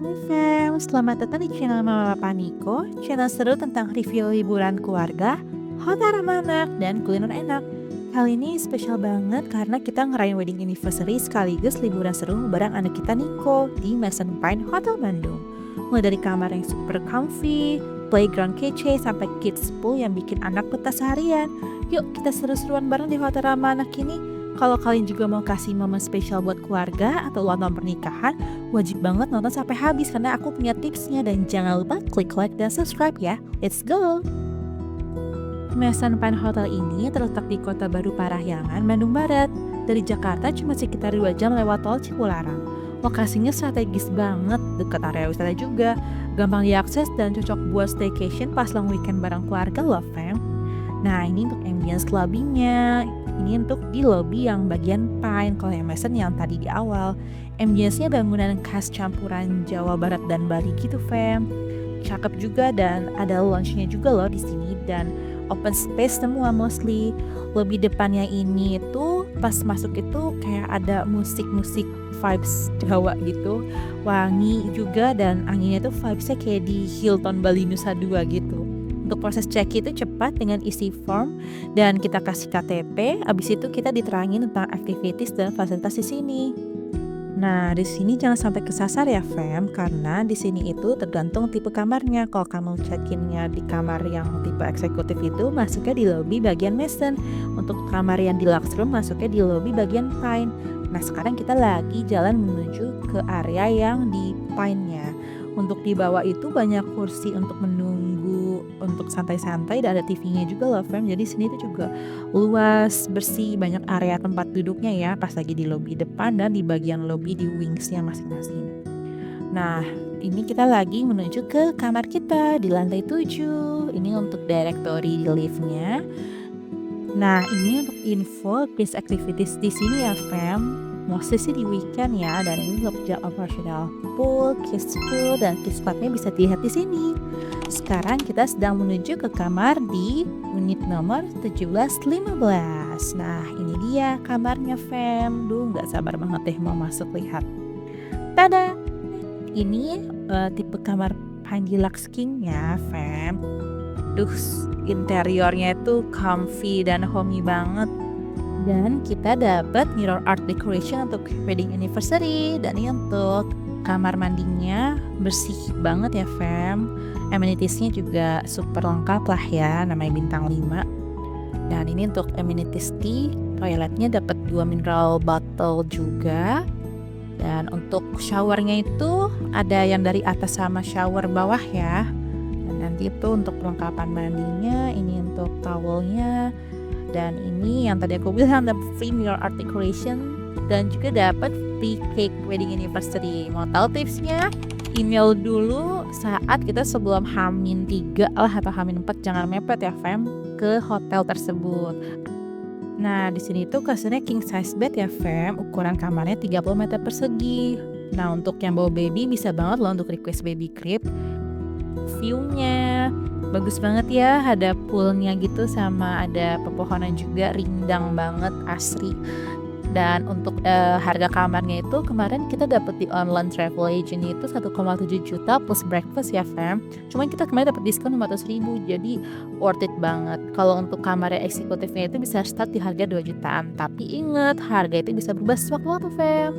Hai fam, selamat datang di channel Mama Papa Niko, channel seru tentang review liburan keluarga, hotel ramah anak, dan kuliner enak. Kali ini spesial banget karena kita ngerayain wedding anniversary sekaligus liburan seru bareng anak kita Niko di Mason Pine Hotel Bandung. Mulai dari kamar yang super comfy, playground kece, sampai kids pool yang bikin anak betah seharian. Yuk kita seru-seruan bareng di hotel ramah anak ini. Kalau kalian juga mau kasih momen spesial buat keluarga atau ulang tahun pernikahan, wajib banget nonton sampai habis karena aku punya tipsnya, dan jangan lupa klik like dan subscribe ya. Let's go! Mason Pine Hotel ini terletak di Kota Baru Parahyangan, Bandung Barat. Dari Jakarta cuma sekitar 2 jam lewat tol Cipularang. Lokasinya strategis banget, dekat area wisata juga, gampang diakses dan cocok buat staycation pas long weekend bareng keluarga loh fam. Nah ini untuk ambience lobbynya. Ini untuk di lobby yang bagian Pine, kalau yang Mason yang tadi di awal. Ambience-nya bangunan khas campuran Jawa Barat dan Bali gitu, fam. Cakep juga dan ada lounge-nya juga loh di sini dan open space semua mostly. Lobby depannya ini tuh pas masuk itu kayak ada musik-musik vibes Jawa gitu. Wangi juga dan anginnya tuh vibes-nya kayak di Hilton Bali Nusa Dua gitu. Untuk proses check itu cepat dengan isi form dan kita kasih KTP. Abis itu kita diterangin tentang activities dan fasilitas di sini. Nah, di sini jangan sampai kesasar ya, fam, karena di sini itu tergantung tipe kamarnya. Kalau kamu check-innya di kamar yang tipe eksekutif itu masuknya di lobby bagian Mason. Untuk kamar yang deluxe room masuknya di lobby bagian Pine. Nah, sekarang kita lagi jalan menuju ke area yang di Pine-nya. Untuk di bawah itu banyak kursi untuk menunggu, untuk santai-santai, dan ada TV-nya juga loh fam. Jadi sini tuh juga luas, bersih, banyak area tempat duduknya ya pas lagi di lobby depan dan di bagian lobby di wings-nya masing-masing. Nah, ini kita lagi menuju ke kamar kita di lantai 7. Ini untuk directory di lift-nya. Nah, ini untuk info kids activities di sini ya fam. Mostly sih di weekend ya, dan ini untuk jam operasional pool, kids pool, dan kids clubnya bisa dilihat di sini. Sekarang kita sedang menuju ke kamar di unit nomor 1715. Nah, ini dia kamarnya fam. Duh, nggak sabar banget deh mau masuk lihat. Tada! Ini tipe kamar Pine Deluxe King ya fam. Duh, interiornya itu comfy dan homey banget. Dan kita dapat mirror art decoration untuk wedding anniversary. Dan ini untuk kamar mandinya bersih banget ya fam. Amenities-nya juga super lengkap lah ya, namanya bintang 5. Dan ini untuk amenities di toiletnya dapat 2 mineral bottle juga. Dan untuk showernya itu ada yang dari atas sama shower bawah ya. Dan nanti itu untuk perlengkapan mandinya, ini untuk towelnya. Dan ini yang tadi aku bilang ada free mirror art decoration dan juga dapat free cake wedding anniversary. Mau tahu tipsnya? Email dulu saat kita sebelum H-3 lah atau H-4, jangan mepet ya fam ke hotel tersebut. Nah, di sini tuh kasurnya king size bed ya fam, ukuran kamarnya 30 meter persegi. Nah, untuk yang bawa baby bisa banget loh untuk request baby crib. View-nya bagus banget ya, ada poolnya gitu sama ada pepohonan juga, rindang banget, asri. Dan untuk harga kamarnya itu kemarin kita dapat di online travel agent itu 1,7 juta plus breakfast ya fam. Cuman kita kemarin dapat diskon 500.000, jadi worth it banget. Kalau untuk kamar eksekutifnya itu bisa start di harga 2 jutaan. Tapi ingat, harga itu bisa berubah sewaktu-waktu fam.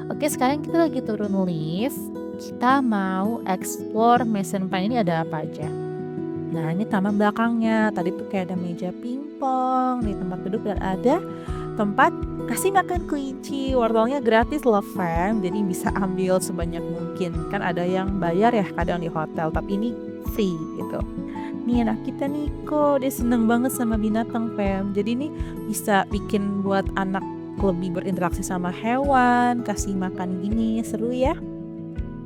Oke, sekarang kita lagi turun lift. Kita mau explore Mason Pine ini ada apa aja. Nah, ini taman belakangnya. Tadi tuh kayak ada meja pingpong di tempat duduk dan ada tempat kasih makan kelinci. Wortelnya gratis loh fam, jadi bisa ambil sebanyak mungkin. Kan ada yang bayar ya kadang di hotel, tapi ini free gitu. Nih anak kita Niko, dia seneng banget sama binatang fam. Jadi ini bisa bikin buat anak lebih berinteraksi sama hewan, kasih makan gini, seru ya.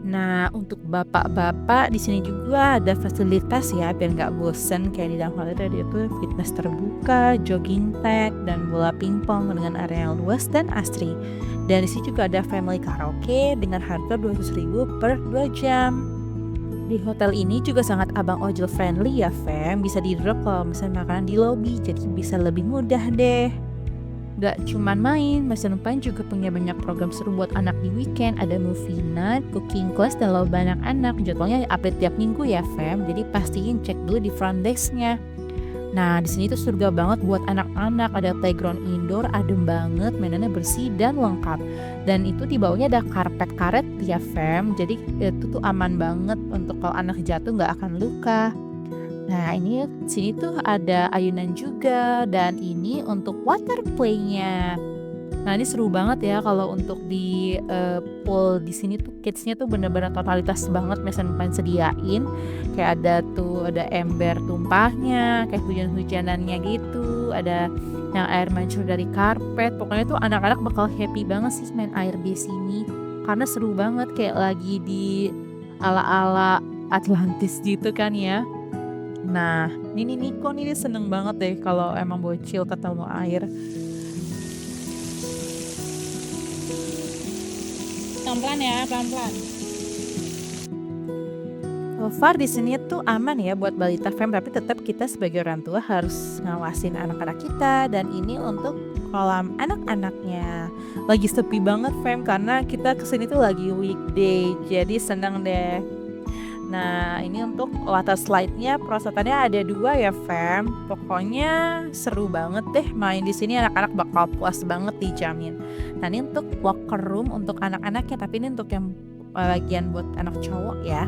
Nah, untuk bapak-bapak di sini juga ada fasilitas ya biar nggak bosen kayak di dalam hotel. Dia tuh fitness terbuka, jogging track, dan bola pingpong dengan area yang luas dan asri. Dan di sini juga ada family karaoke dengan harga 200.000 per 2 jam. Di hotel ini juga sangat abang ojol friendly ya fam. Bisa di drop kalau misalnya makanan di lobby, jadi bisa lebih mudah deh. Gak cuman main, Maison Pain juga punya banyak program seru buat anak di weekend. Ada movie night, cooking class, dan lomba anak-anak. Jadwalnya update tiap minggu ya, Fam. Jadi pastiin cek dulu di front desk-nya. Nah, di sini tuh surga banget buat anak-anak. Ada playground indoor, adem banget, mainannya bersih dan lengkap. Dan itu di bawahnya ada karpet karet ya, Fam. Jadi itu tuh aman banget untuk kalau anak jatuh nggak akan luka. Nah, ini sini tuh ada ayunan juga dan ini untuk water play-nya. Nah, ini seru banget ya kalau untuk di pool di sini tuh kids-nya tuh bener-bener totalitas banget Maison Pain sediain. Kayak ada ember tumpahnya, kayak hujan-hujanannya gitu, ada yang air mancur dari karpet. Pokoknya tuh anak-anak bakal happy banget sih main air di sini. Karena seru banget kayak lagi di ala-ala Atlantis gitu kan ya. Nah, ini Niko nih dia seneng banget deh kalau emang bocil ketemu air. Pelan-pelan ya, pelan-pelan. So far di sini tuh aman ya buat balita fam, tapi tetap kita sebagai orang tua harus ngawasin anak-anak kita. Dan ini untuk kolam anak-anaknya. Lagi sepi banget fam karena kita kesini tuh lagi weekday, jadi seneng deh. Nah, ini untuk water slide-nya perosotannya ada 2 ya, fam. Pokoknya seru banget deh main di sini, anak-anak bakal puas banget dijamin. Nah, ini untuk locker room untuk anak-anaknya, tapi ini untuk yang bagian buat anak cowok ya.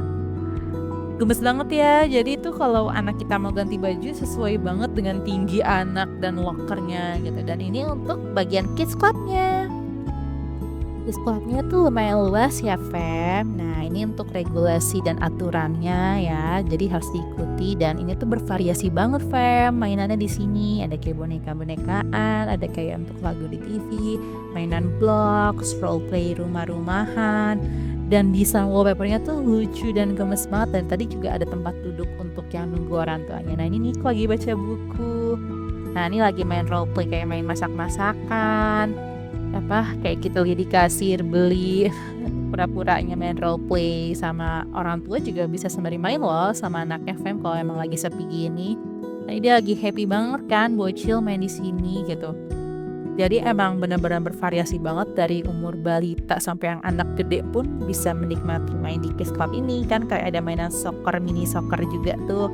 Gemes banget ya. Jadi itu kalau anak kita mau ganti baju sesuai banget dengan tinggi anak dan lockernya gitu. Dan ini untuk bagian kids clubnya. Kids clubnya tuh lumayan luas ya, Fam. Nah, ini untuk regulasi dan aturannya ya. Jadi harus diikuti dan ini tuh bervariasi banget, Fam. Mainannya di sini ada kayak boneka-bonekaan, ada kayak untuk lagu di TV, mainan blocks, role play rumah-rumahan. Dan desain wallpapernya tuh lucu dan gemes banget. Dan tadi juga ada tempat duduk untuk yang nunggu orang tuanya. Nah, ini Niko lagi baca buku. Nah, ini lagi main role play kayak main masak-masakan. Kayak kita lagi di kasir beli pura-puranya main role play sama orang tua juga bisa sembari main loh sama anaknya Fam kalau emang lagi sepi gini. Nah, dia lagi happy banget kan bocil main di sini gitu. Jadi emang benar-benar bervariasi banget dari umur balita sampai yang anak gede pun bisa menikmati main di Kids Club ini kan. Kayak ada mainan soccer, mini soccer juga tuh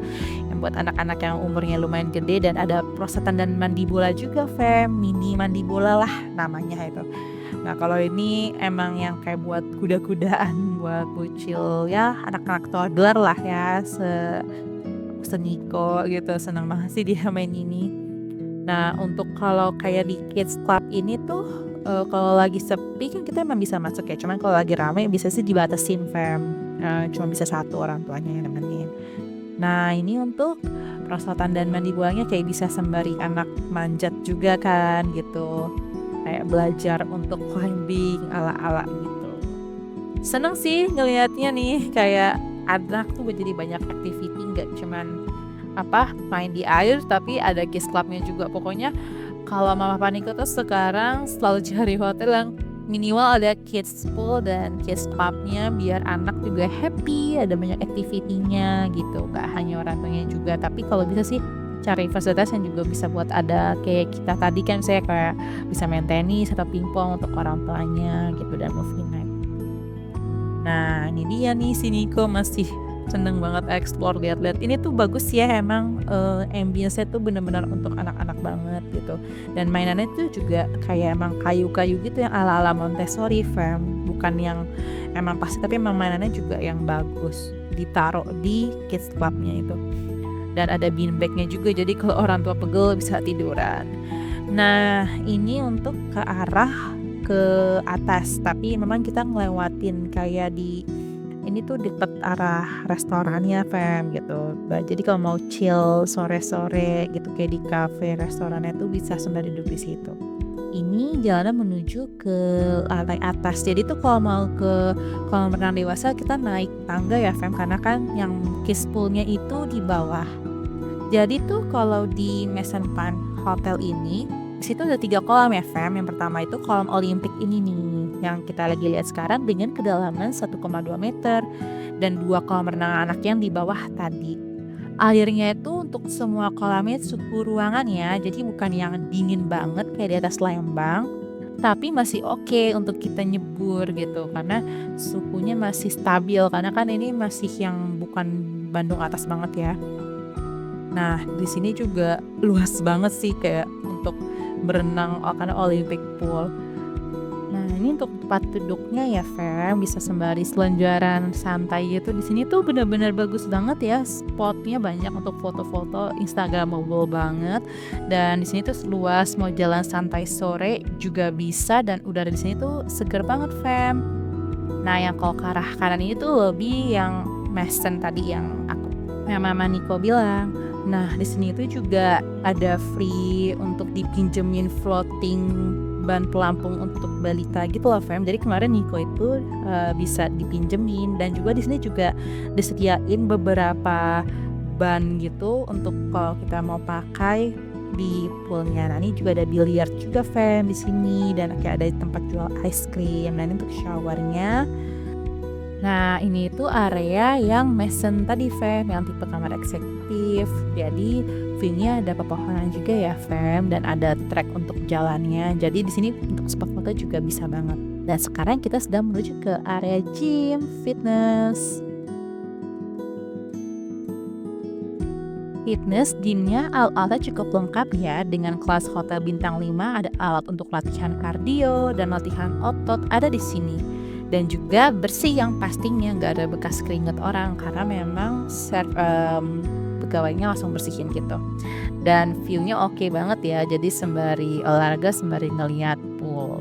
yang buat anak-anak yang umurnya lumayan gede. Dan ada perosotan dan mandi bola juga, Fem. Mini mandi bola lah namanya itu. Nah, kalau ini emang yang kayak buat kuda-kudaan buat bocil ya, anak-anak toddler lah ya, seniko gitu. Senang banget sih dia main ini. Nah, untuk kalau kayak di Kids Club ini tuh kalau lagi sepi kan kita emang bisa masuk ya. Cuman kalau lagi rame bisa sih dibatasin, Fam. Cuma bisa 1 orang tuanya yang nemenin. Nah, ini untuk perosotan dan mandi bolanya kayak bisa sembari anak manjat juga kan gitu. Kayak belajar untuk climbing ala-ala gitu. Seneng sih ngelihatnya nih, kayak anak tuh jadi banyak activity, nggak cuman main di air, tapi ada kids clubnya juga. Pokoknya kalau Mama Paniko tuh sekarang selalu cari hotel yang minimal ada kids pool dan kids clubnya biar anak juga happy, ada banyak activity-nya gitu. Gak hanya orang tuanya juga, tapi kalau bisa sih cari fasilitas yang juga bisa buat ada kayak kita tadi kan, saya kayak bisa main tenis atau pingpong untuk orang tuanya gitu, dan movie night. Nah, ini dia nih si Niko masih seneng banget explore, lihat-lihat. Ini tuh bagus ya, emang ambience-nya tuh bener-bener untuk anak-anak banget gitu. Dan mainannya tuh juga kayak emang kayu-kayu gitu yang ala-ala Montessori, Fam. Bukan yang emang pasti, tapi emang mainannya juga yang bagus ditaruh di kids clubnya itu. Dan ada beanbag-nya juga, jadi kalau orang tua pegel bisa tiduran. Nah, ini untuk ke arah ke atas, tapi memang kita ngelewatin kayak di ini tuh deket arah restorannya, Fam, gitu. Jadi kalau mau chill sore-sore gitu kayak di cafe restorannya tuh bisa sembari duduk di situ. Ini jalannya menuju ke lantai atas. Jadi tuh kalau mau ke kolam renang dewasa kita naik tangga ya, Fam, karena kan yang kids poolnya itu di bawah. Jadi tuh kalau di Maison Pain Hotel ini, di situ ada 3 kolam ya, Fam. Yang pertama itu kolam Olimpik ini nih, yang kita lagi lihat sekarang dengan kedalaman 1,2 meter dan 2 kolam renang anak yang di bawah tadi. Airnya itu untuk semua kolamnya suhu ruangan ya, jadi bukan yang dingin banget kayak di atas Lembang, tapi masih oke untuk kita nyebur gitu karena suhunya masih stabil karena kan ini masih yang bukan Bandung atas banget ya. Nah, di sini juga luas banget sih kayak untuk berenang karena Olympic pool. Nah, ini untuk tempat duduknya ya, Fem, bisa sembari selenjaran santai gitu. Di sini tuh benar-benar bagus banget ya, spotnya banyak untuk foto-foto Instagramable banget. Dan di sini tuh luas, mau jalan santai sore juga bisa dan udara di sini tuh seger banget, Fem. Nah, yang kalau ke arah kanan ini tuh lebih yang Mesen tadi yang Mama Niko bilang. Nah, di sini itu juga ada free untuk dipinjemin floating ban pelampung untuk balita gitu loh, Fem. Jadi kemarin Niko itu bisa dipinjemin dan juga di sini juga disediain beberapa ban gitu untuk kalau kita mau pakai di poolnya. Nah, ini juga ada biliar juga, Fem, di sini dan kayak ada tempat jual ice cream. Nah, ini untuk showernya. Nah, ini tuh area yang Mesen tadi, Fem, yang tipe kamar eksekutif. Jadi view-nya ada pepohonan juga ya, Fem, dan ada trek untuk jalannya. Jadi di sini untuk spot foto juga bisa banget. Dan sekarang kita sedang menuju ke area gym fitness. Fitness gymnya alat-alatnya cukup lengkap ya, dengan kelas hotel bintang 5, ada alat untuk latihan kardio dan latihan otot ada di sini. Dan juga bersih yang pastinya nggak ada bekas keringat orang karena memang pegawainya langsung bersihin gitu. Dan view-nya oke banget ya, jadi sembari olahraga sembari ngeliat pool.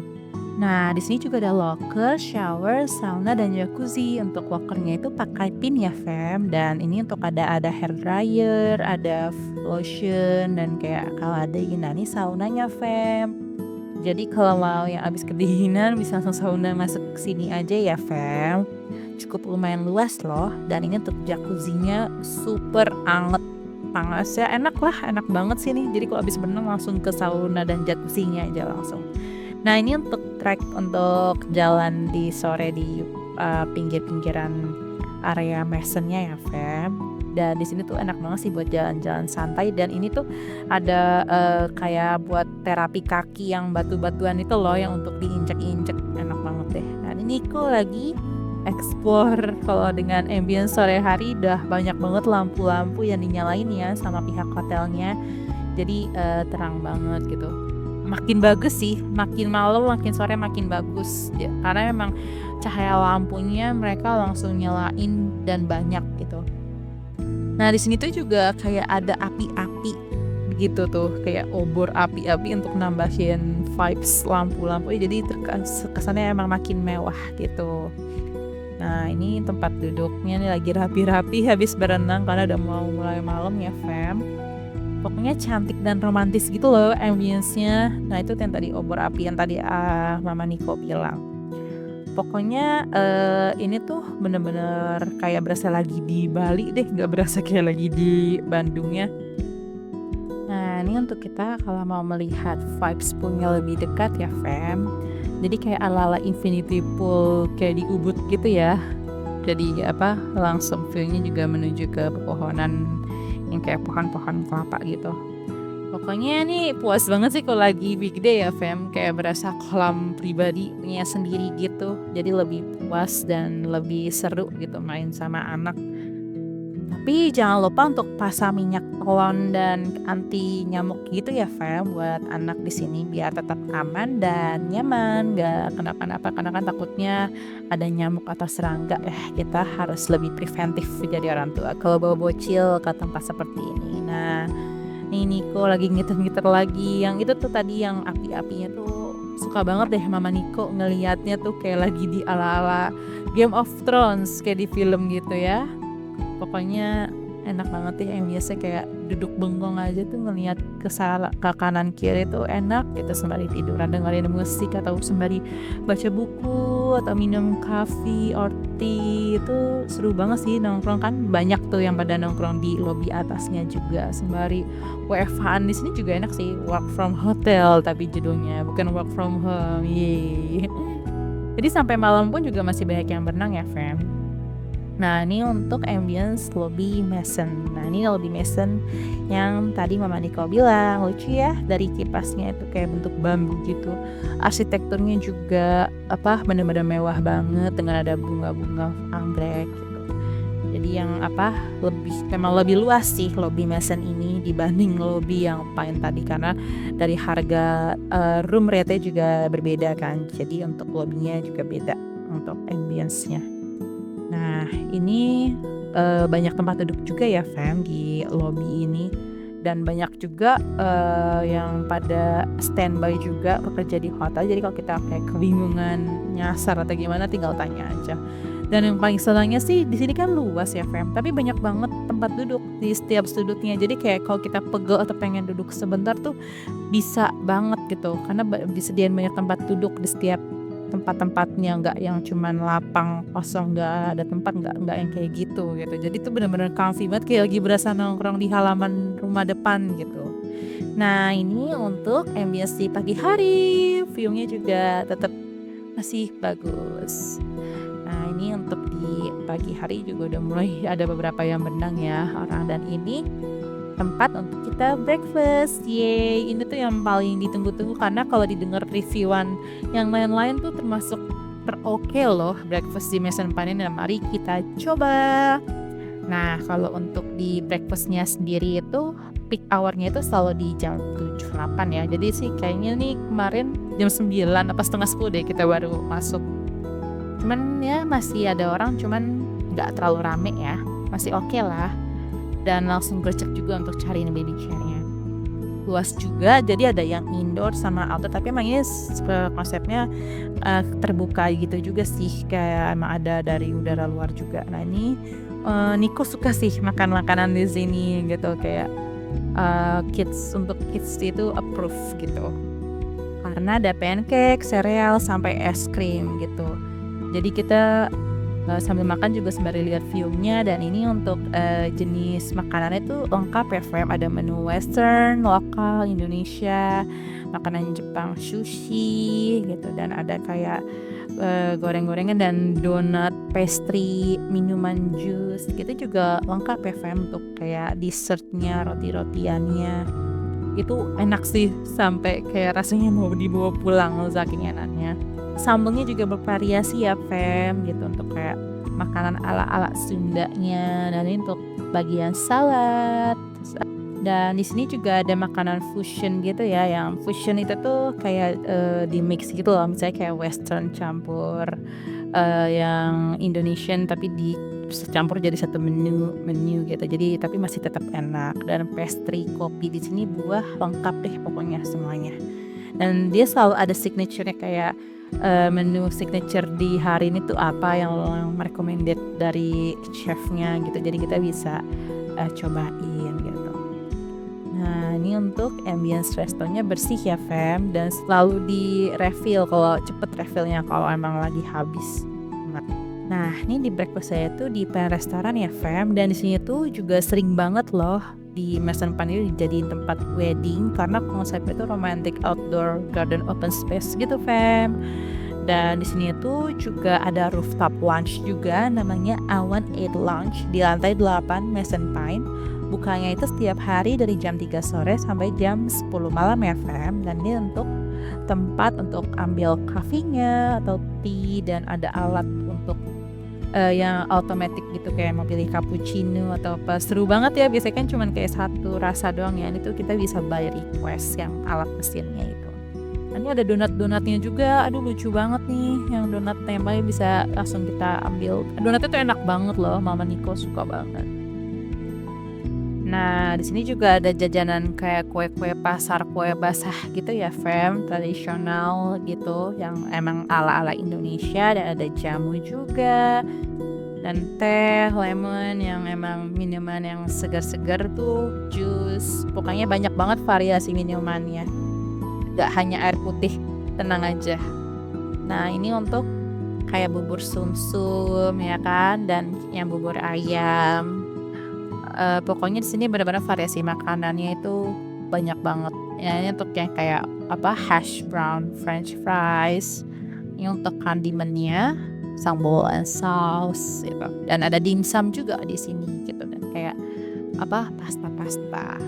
Nah, di sini juga ada locker, shower, sauna dan jacuzzi. Untuk lockernya itu pakai pin ya, Fem. Dan ini untuk ada hair dryer, ada lotion dan kayak kalau ada ini saunanya, Fem. Jadi kalau mau yang abis kedinginan bisa langsung sauna masuk ke sini aja ya, Fem. Cukup lumayan luas loh. Dan ini untuk jacuzzinya super anget. Panasnya enak banget sih nih. Jadi kalau abis berenang langsung ke sauna dan jacuzzinya aja langsung. Nah, ini untuk trek untuk jalan di sore di pinggir-pinggiran area Mesennya ya, Fem. Dan di sini tuh enak banget sih buat jalan-jalan santai dan ini tuh ada kayak buat terapi kaki yang batu-batuan itu loh yang untuk diinjek-injek, enak banget deh. Nah, ini Niko lagi explore kalau dengan ambience sore hari udah banyak banget lampu-lampu yang dinyalain ya sama pihak hotelnya. Jadi terang banget gitu. Makin bagus sih, makin malam makin sore makin bagus ya, karena memang cahaya lampunya mereka langsung nyalain dan banyak gitu. Nah, di sini tuh juga kayak ada api-api gitu tuh, kayak obor api-api untuk nambahin vibes lampu-lampu. Jadi kesannya emang makin mewah gitu. Nah, ini tempat duduknya nih lagi rapi-rapi habis berenang karena udah mau mulai malam ya, Fem. Pokoknya cantik dan romantis gitu loh ambience-nya. Nah, itu yang tadi obor api yang tadi Mama Niko bilang. Pokoknya ini tuh bener-bener kayak berasa lagi di Bali deh, gak berasa kayak lagi di Bandungnya. Nah, ini untuk kita kalau mau melihat vibes poolnya lebih dekat ya, Fem. Jadi kayak ala-ala infinity pool kayak di Ubud gitu ya. Jadi langsung view-nya juga menuju ke pepohonan yang kayak pohon-pohon kelapa gitu. Pokoknya nih puas banget sih kalau lagi weekday ya, Fem. Kayak berasa kolam pribadinya sendiri gitu. Jadi lebih puas dan lebih seru gitu main sama anak. Tapi jangan lupa untuk pasang minyak tolon dan anti nyamuk gitu ya, Fem, buat anak di sini biar tetap aman dan nyaman, gak kenapa-napa karena kan takutnya ada nyamuk atau serangga. Kita harus lebih preventif jadi orang tua kalau bawa bocil ke tempat seperti ini. Nah, nih Niko lagi ngiter-ngiter lagi. Yang itu tuh tadi yang api-apinya tuh suka banget deh Mama Niko ngelihatnya tuh kayak lagi di ala-ala Game of Thrones kayak di film gitu ya. Pokoknya enak banget ya, yang biasa kayak duduk bengong aja tuh ngelihat ke kanan kiri tuh enak gitu sembari tiduran dengerin musik atau sembari baca buku atau minum coffee or tea. Itu seru banget sih nongkrong, kan banyak tuh yang pada nongkrong di lobi atasnya juga sembari WFH-an. Di sini juga enak sih, work from hotel tapi judulnya bukan work from home. Yeay. Jadi sampai malam pun juga masih banyak yang berenang ya, Fem. Nah, ini untuk ambience lobby mason. Nah, ini lobby mason yang tadi Mama Niko bilang, lucu ya, dari kipasnya itu kayak bentuk bambu gitu. Arsitekturnya juga bener-bener mewah banget dengan ada bunga-bunga anggrek gitu. Jadi yang memang lebih luas sih lobby mason ini dibanding lobby yang paling tadi, karena dari harga room rate-nya juga berbeda kan. Jadi untuk lobbynya juga beda untuk ambience-nya. Nah, ini banyak tempat duduk juga ya Fam di lobby ini, dan banyak juga yang pada standby juga bekerja di hotel. Jadi kalau kita kayak kebingungan nyasar atau gimana, tinggal tanya aja. Dan yang paling senangnya sih di sini kan luas ya Fam, tapi banyak banget tempat duduk di setiap sudutnya. Jadi kayak kalau kita pegel atau pengen duduk sebentar tuh bisa banget gitu, karena disediain banyak tempat duduk di setiap tempat-tempatnya, nggak yang cuman lapang kosong nggak ada tempat, nggak yang kayak gitu. Jadi tuh bener-bener comfy banget, kayak lagi berasa nongkrong di halaman rumah depan gitu. Nah, ini untuk ambience di pagi hari, view-nya juga tetap masih bagus. Nah, ini untuk di pagi hari juga udah mulai ada beberapa yang benang ya orang, dan ini tempat untuk kita breakfast. Yeay, ini tuh yang paling ditunggu-tunggu, karena kalau didengar reviewan yang lain-lain tuh termasuk teroke loh breakfast di Mason Panin, dan mari kita coba. Nah, kalau untuk di breakfastnya sendiri itu peak hour-nya itu selalu di jam 7-8 ya. Jadi sih kayaknya nih kemarin jam 9 apa setengah 10 deh kita baru masuk. Cuman ya masih ada orang, cuman nggak terlalu rame ya, masih oke lah. Dan langsung gercep juga untuk cariin baby chair-nya. Luas juga, jadi ada yang indoor sama outdoor, tapi emang ini konsepnya terbuka gitu juga sih, kayak emang ada dari udara luar juga. Nah, ini Niko suka sih makan makanan di sini gitu, kayak untuk kids itu approve gitu, karena ada pancake, sereal, sampai es krim gitu. Jadi kita sambil makan juga sembari lihat view-nya. Dan ini untuk jenis makanannya itu lengkap ya Fam, ada menu western, lokal, Indonesia, makanan Jepang, sushi gitu, dan ada kayak goreng-gorengan dan donat, pastry, minuman, jus gitu juga lengkap ya Fam. Untuk kayak dessertnya, roti-rotiannya itu enak sih, sampai kayak rasanya mau dibawa pulang saking enaknya. Sambelnya juga bervariasi ya Fam gitu, untuk kayak makanan ala-ala Sundanya, dan ini untuk bagian salad. Dan di sini juga ada makanan fusion gitu ya, yang fusion itu tuh kayak di mix gitu loh, misalnya kayak western campur yang Indonesian, tapi campur jadi satu menu gitu. Jadi tapi masih tetap enak. Dan pastry, kopi di sini, buah, lengkap deh pokoknya semuanya. Dan dia selalu ada signature-nya, kayak menu signature di hari ini tuh apa yang recommended dari chefnya gitu. Jadi kita bisa cobain gitu. Nah, ini untuk ambience restonya bersih ya Fam, dan selalu di refill kalau cepet refillnya kalau emang lagi habis. Nah, ini di breakfast saya tuh di Pen Restoran ya Fam, dan di sini tuh juga sering banget loh di Mason Pan ini dijadiin tempat wedding, karena konsepnya itu romantic outdoor garden open space gitu Fam. Dan di sini tuh juga ada rooftop lunch juga, namanya Awan 8 Lounge di lantai 8 Mason Pine. Bukanya itu setiap hari dari jam 3 sore sampai jam 10 malam ya Fam. Dan ini untuk tempat untuk ambil coffee-nya atau tea, dan ada alat untuk yang automatic gitu, kayak mau pilih cappuccino atau apa. Seru banget ya, biasanya kan cuman kayak satu rasa doang ya, ini tuh kita bisa by request yang alat mesinnya itu. Ini ada donat-donatnya juga, aduh lucu banget nih, yang donat tempe bisa langsung kita ambil. Donatnya tuh enak banget loh, Mama Niko suka banget. Nah, di sini juga ada jajanan kayak kue-kue pasar, kue basah gitu ya Fam, tradisional gitu, yang emang ala-ala Indonesia. Dan ada jamu juga, dan teh, lemon, yang emang minuman yang segar-segar tuh, jus. Pokoknya banyak banget variasi minumannya, gak hanya air putih, tenang aja. Nah, ini untuk kayak bubur sumsum ya kan, dan yang bubur ayam. Pokoknya di sini benar-benar variasi makanannya itu banyak banget. Ya, ini untuk yang kayak hash brown, french fries. Ini untuk condiment-nya. sambal and sauce gitu. Dan ada dimsum juga di sini gitu dan kayak pasta-pasta.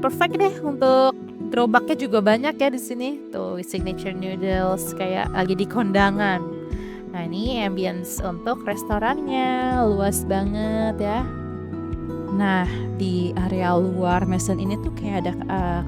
Perfect deh untuk gerobaknya juga banyak ya di sini. Tuh signature noodles kayak lagi di kondangan. Nah, ini ambience untuk restorannya, luas banget ya. Nah, di area luar Mason ini tuh kayak ada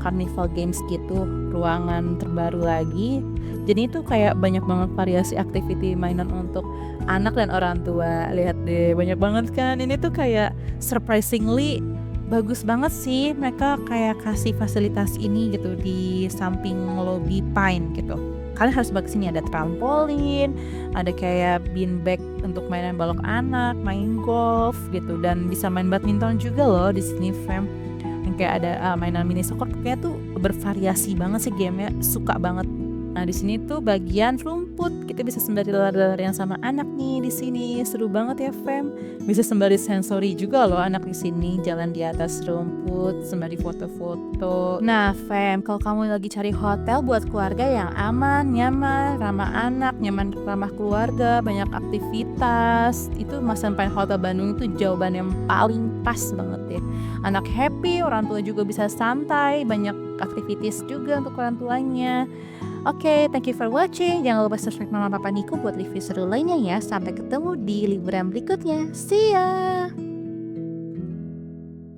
carnival games gitu, ruangan terbaru lagi. Jadi itu kayak banyak banget variasi activity mainan untuk anak dan orang tua. Lihat deh, banyak banget kan. Ini tuh kayak surprisingly bagus banget sih. Mereka kayak kasih fasilitas ini gitu di samping lobby Pine gitu. Kalian harus ke sini, ada trampolin, ada kayak beanbag untuk mainan balok anak, main golf gitu dan bisa main badminton juga loh di sini fam. Yang kayak ada mainan mini soccer kayak tuh bervariasi banget sih gamenya, suka banget. Nah, di sini tuh bagian rumput. Kita bisa sembari lari-larian sama anak nih di sini. Seru banget ya, fam. Bisa sembari sensori juga loh anak di sini, jalan di atas rumput, sembari foto-foto. Nah, fam, kalau kamu lagi cari hotel buat keluarga yang aman, nyaman, ramah anak, nyaman ramah keluarga, banyak aktivitas, itu Masan Pine Hotel Bandung itu jawaban yang paling pas banget ya. Anak happy, orang tua juga bisa santai, banyak aktivitas juga untuk orang tuanya. Oke, thank you for watching. Jangan lupa subscribe Mama Papa Niko buat review seru lainnya ya. Sampai ketemu di liburan berikutnya. See ya!